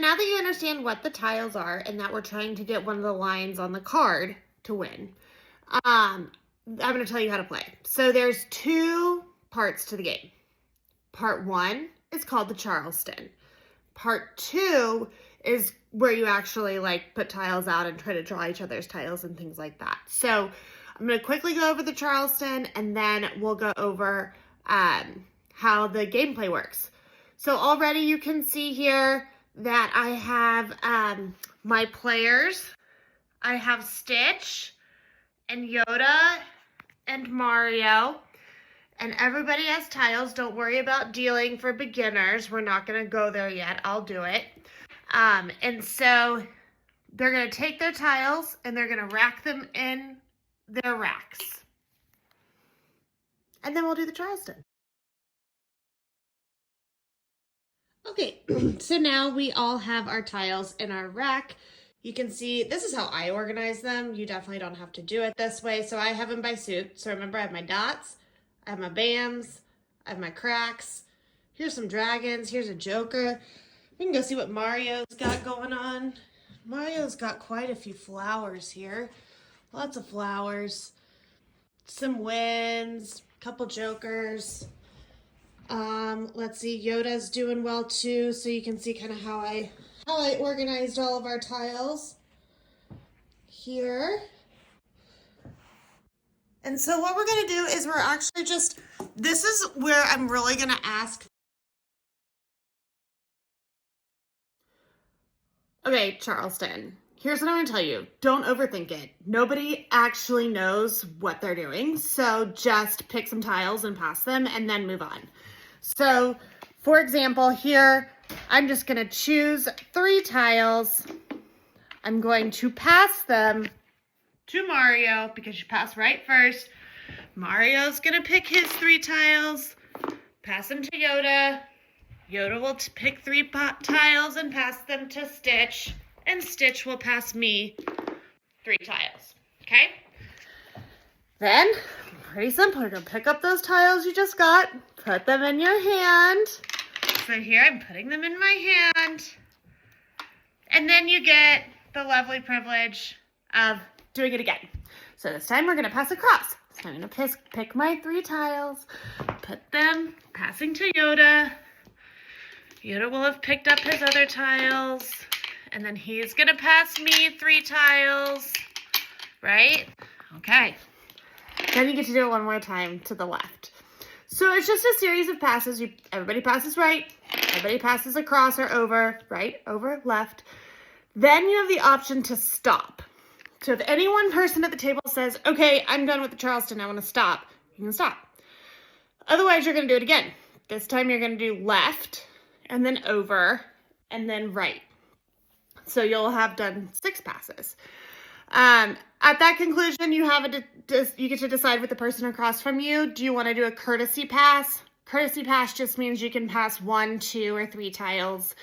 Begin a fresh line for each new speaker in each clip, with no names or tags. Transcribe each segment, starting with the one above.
now that you understand what the tiles are and that we're trying to get one of the lines on the card to win, I'm going to tell you how to play. So there's two parts to the game. Part 1 is called the Charleston. Part 2 is where you actually like put tiles out and try to draw each other's tiles and things like that. So I'm going to quickly go over the Charleston and then we'll go over how the gameplay works. So already you can see here that I have my players. I have Stitch and Yoda and Mario, and everybody has tiles. Don't worry about dealing for beginners. We're not going to go there yet. I'll do it. And so they're going to take their tiles and they're going to rack them in their racks. And then we'll do the Charleston. Okay, so now we all have our tiles in our rack. You can see this is how I organize them. You definitely don't have to do it this way. So I have them by suit. So remember, I have my dots, I have my BAMs, I have my cracks. Here's some dragons. Here's a Joker. We can go see what Mario's got going on. Mario's got quite a few flowers here. Lots of flowers. Some wins, a couple Jokers. Let's see, Yoda's doing well too, so you can see kind of how I organized all of our tiles here. And so what we're going to do is we're actually just, this is where I'm really going to ask. Okay, Charleston, here's what I'm going to tell you. Don't overthink it. Nobody actually knows what they're doing, so just pick some tiles and pass them and then move on. So, for example, here, I'm just going to choose 3 tiles. I'm going to pass them to Mario because you pass right first. Mario's going to pick his 3 tiles, pass them to Yoda. Yoda will pick 3 tiles and pass them to Stitch. And Stitch will pass me 3 tiles. Okay? Then, pretty simple. You're going to pick up those tiles you just got, put them in your hand. So here I'm putting them in my hand. And then you get the lovely privilege of doing it again. So this time we're going to pass across. So I'm going to pick my 3 tiles, put them, passing to Yoda. Yoda will have picked up his other tiles. And then he's going to pass me 3 tiles. Right? Okay. Then you get to do it one more time to the left. So it's just a series of passes. Everybody passes right, everybody passes across or over, right, over, left. Then you have the option to stop. So if any one person at the table says, okay, I'm done with the Charleston, I want to stop, you can stop. Otherwise, you're going to do it again. This time you're going to do left, and then over, and then right. So you'll have done 6 passes. At that conclusion, you get to decide with the person across from you. Do you want to do a courtesy pass? Courtesy pass just means you can pass 1, 2, or 3 tiles.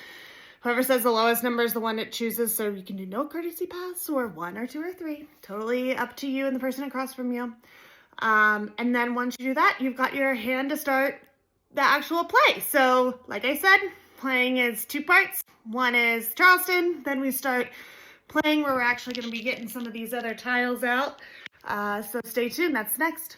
Whoever says the lowest number is the one it chooses, so you can do no courtesy pass or 1 or 2 or 3. Totally up to you and the person across from you. And then once you do that, you've got your hand to start the actual play. So like I said, playing is 2 parts. One is Charleston, then we start playing where we're actually going to be getting some of these other tiles out. So stay tuned, that's next.